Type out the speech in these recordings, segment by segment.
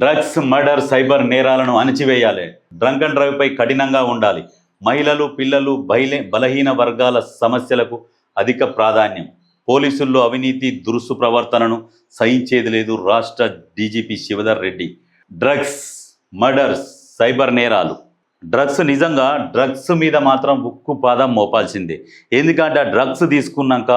Drugs, murder, cyber నేరాలను అణచివేయాలి. Drunk and drive పై కఠినంగా ఉండాలి. మహిళలు, పిల్లలు, బలహీన వర్గాల సమస్యలకు అధిక ప్రాధాన్యం. పోలీసుల్లో అవినీతి, దురుసు ప్రవర్తనను సహించేది లేదు. రాష్ట్ర DGP Shivadhar Reddy. Drugs, murders, cyber నేరాలు. డ్రగ్స్ మీద మాత్రం ఉక్కు పాదం మోపాల్సిందే. ఎందుకంటే ఆ డ్రగ్స్ తీసుకున్నాక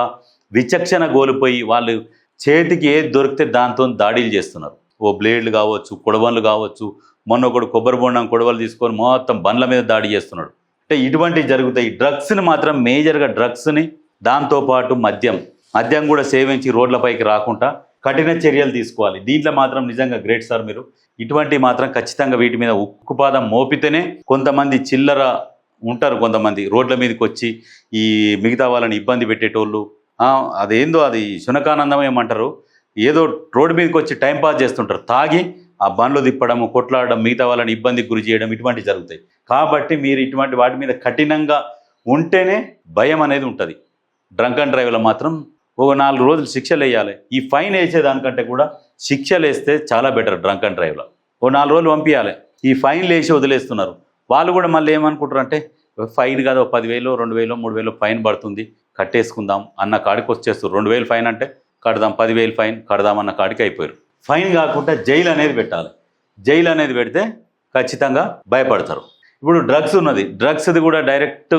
విచక్షణ కోల్పోయి వాళ్ళు చేతికి ఏది దొరికితే దాంతో దాడులు చేస్తున్నారు. ఓ బ్లేడ్లు కావచ్చు, కొడవళ్ళు కావచ్చు. మొన్న ఒకడు కొబ్బరి బొండం కొడవలు తీసుకొని మొత్తం బండ్ల మీద దాడి చేస్తున్నాడు. అంటే ఇటువంటివి జరుగుతాయి. డ్రగ్స్ని మాత్రం మేజర్గా డ్రగ్స్ని, దాంతోపాటు మద్యం కూడా సేవించి రోడ్లపైకి రాకుండా కఠిన చర్యలు తీసుకోవాలి. దీంట్లో మాత్రం నిజంగా గ్రేట్ సార్ మీరు. ఇటువంటి మాత్రం ఖచ్చితంగా వీటి మీద ఉక్కుపాదం మోపితేనే కొంతమంది చిల్లర ఉంటారు, కొంతమంది రోడ్ల మీదకి వచ్చి ఈ మిగతా వాళ్ళని ఇబ్బంది పెట్టేటోళ్ళు. అదేందో అది శునకానందం ఏమంటారు, ఏదో రోడ్డు మీదకి వచ్చి టైంపాస్ చేస్తుంటారు, తాగి ఆ బండ్లు తిప్పడము, కొట్లాడడం, మిగతా వాళ్ళని ఇబ్బందికి గురి చేయడం, ఇటువంటివి జరుగుతాయి. కాబట్టి మీరు ఇటువంటి వాటి మీద కఠినంగా ఉంటేనే భయం అనేది ఉంటుంది. డ్రంక్ అండ్ డ్రైవ్లో మాత్రం ఒక 4 రోజులు శిక్షలు వేయాలి. ఈ ఫైన్ వేసేదానికంటే కూడా శిక్షలు వేస్తే చాలా బెటర్. డ్రంక్ అండ్ డ్రైవ్లో ఓ 4 రోజులు పంపించాలి. ఈ ఫైన్లు వేసి వదిలేస్తున్నారు. వాళ్ళు కూడా మళ్ళీ ఏమనుకుంటారు అంటే ఫైన్ కాదు, 10,000, 2,000, 3,000 ఫైన్ పడుతుంది, కట్టేసుకుందాం అన్న కాడికి వచ్చేస్తారు. 2,000 ఫైన్ అంటే కడదాం, 10,000 ఫైన్ కడదామన్న కాడికి అయిపోయారు. ఫైన్ కాకుండా జైలు అనేది పెట్టాలి. జైలు అనేది పెడితే ఖచ్చితంగా భయపడతారు. ఇప్పుడు డ్రగ్స్ ఉన్నది, డ్రగ్స్ది కూడా డైరెక్ట్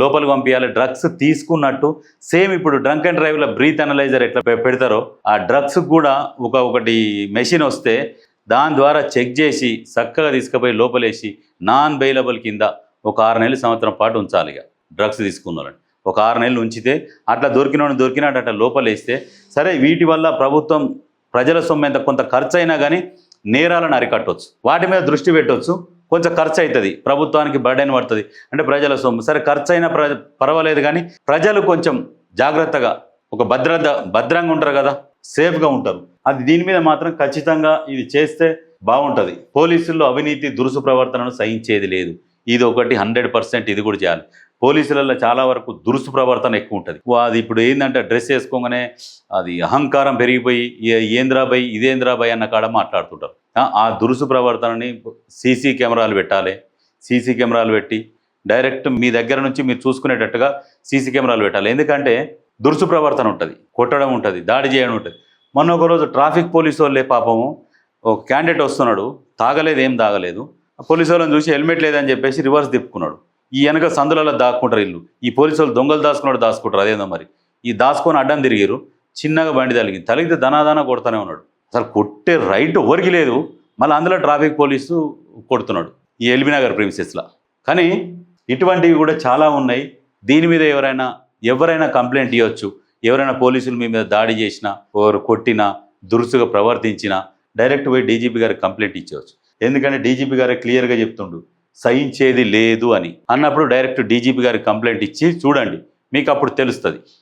లోపలికి పంపించాలి. డ్రగ్స్ తీసుకున్నట్టు సేమ్ ఇప్పుడు డ్రంక్ అండ్ డ్రైవ్లో బ్రీత్ అనలైజర్ ఎట్లా పెడతారో ఆ డ్రగ్స్ కూడా ఒకటి మెషిన్ వస్తే దాని ద్వారా చెక్ చేసి చక్కగా తీసుకుపోయి లోపలేసి నాన్ బెయిలబుల్ కింద ఒక 6 నెలలు, సంవత్సరం పాటు ఉంచాలి. ఇక డ్రగ్స్ తీసుకున్నారని ఒక 6 నెలలు ఉంచితే అట్లా దొరికినట్టు అట్లా లోపలేస్తే సరే. వీటి వల్ల ప్రభుత్వం ప్రజల సొమ్ము ఎంత కొంత ఖర్చు అయినా కానీ నేరాలను అరికట్టవచ్చు, వాటి మీద దృష్టి పెట్టవచ్చు. కొంచెం ఖర్చు అవుతుంది, ప్రభుత్వానికి బర్డెన్ పడుతుంది. అంటే ప్రజల సొమ్ము సరే ఖర్చు అయినా పర్వాలేదు, కానీ ప్రజలు కొంచెం జాగ్రత్తగా ఒక భద్రంగా ఉంటారు కదా, సేఫ్గా ఉంటారు. అది దీని మీద మాత్రం ఖచ్చితంగా ఇది చేస్తే బాగుంటుంది. పోలీసుల్లో అవినీతి, దురుసు ప్రవర్తనను సహించేది లేదు. ఇది ఒకటి 100% ఇది కూడా చేయాలి. పోలీసులలో చాలా వరకు దురుసు ప్రవర్తన ఎక్కువ ఉంటుంది. అది ఇప్పుడు ఏంటంటే డ్రెస్ వేసుకోగానే అది అహంకారం పెరిగిపోయి ఏంద్రాబాయ్ ఇదేంద్రాబాయ్ అన్న కాడ మాట్లాడుతుంటారు. ఆ దురుసు ప్రవర్తనని సీసీ కెమెరాలు పెట్టాలి. సీసీ కెమెరాలు పెట్టి డైరెక్ట్ మీ దగ్గర నుంచి మీరు చూసుకునేటట్టుగా సీసీ కెమెరాలు పెట్టాలి. ఎందుకంటే దురుసు ప్రవర్తన ఉంటుంది, కొట్టడం ఉంటుంది, దాడి చేయడం ఉంటుంది. మొన్న ఒకరోజు ట్రాఫిక్ పోలీసు వాళ్ళే పాపము ఒక క్యాండిడేట్ వస్తున్నాడు, ఏం తాగలేదు. పోలీసు వాళ్ళని చూసి హెల్మెట్ లేదని చెప్పేసి రివర్స్ తిప్పుకున్నాడు. ఈ వెనక సందులలో దాక్కుంటారు ఇల్లు. ఈ పోలీసు వాళ్ళు దొంగలు దాచుకుంటారు. అదేందో మరి ఈ దాచుకొని అడ్డం తిరిగారు. చిన్నగా బండి తలిగితే దనాదానా కొడుతూనే ఉన్నాడు. అసలు కొట్టే రైట్ ఎవరికి లేదు. మళ్ళీ అందులో ట్రాఫిక్ పోలీసు కొడుతున్నాడు ఈ ఎల్బీనగర్ ప్రిన్సెస్లో. కానీ ఇటువంటివి కూడా చాలా ఉన్నాయి. దీని మీద ఎవరైనా కంప్లైంట్ ఇవ్వచ్చు. ఎవరైనా పోలీసులు మీ మీద దాడి చేసినా, ఎవరు కొట్టినా, దురుసుగా ప్రవర్తించినా డైరెక్ట్ పోయి డీజీపీ గారికి కంప్లైంట్ ఇచ్చేవచ్చు. ఎందుకంటే డీజీపీ గారే క్లియర్గా చెప్తుండు సహించేది లేదు అని. అన్నప్పుడు డైరెక్ట్ డీజీపీ గారికి కంప్లైంట్ ఇచ్చి చూడండి, మీకు అప్పుడు తెలుస్తుంది.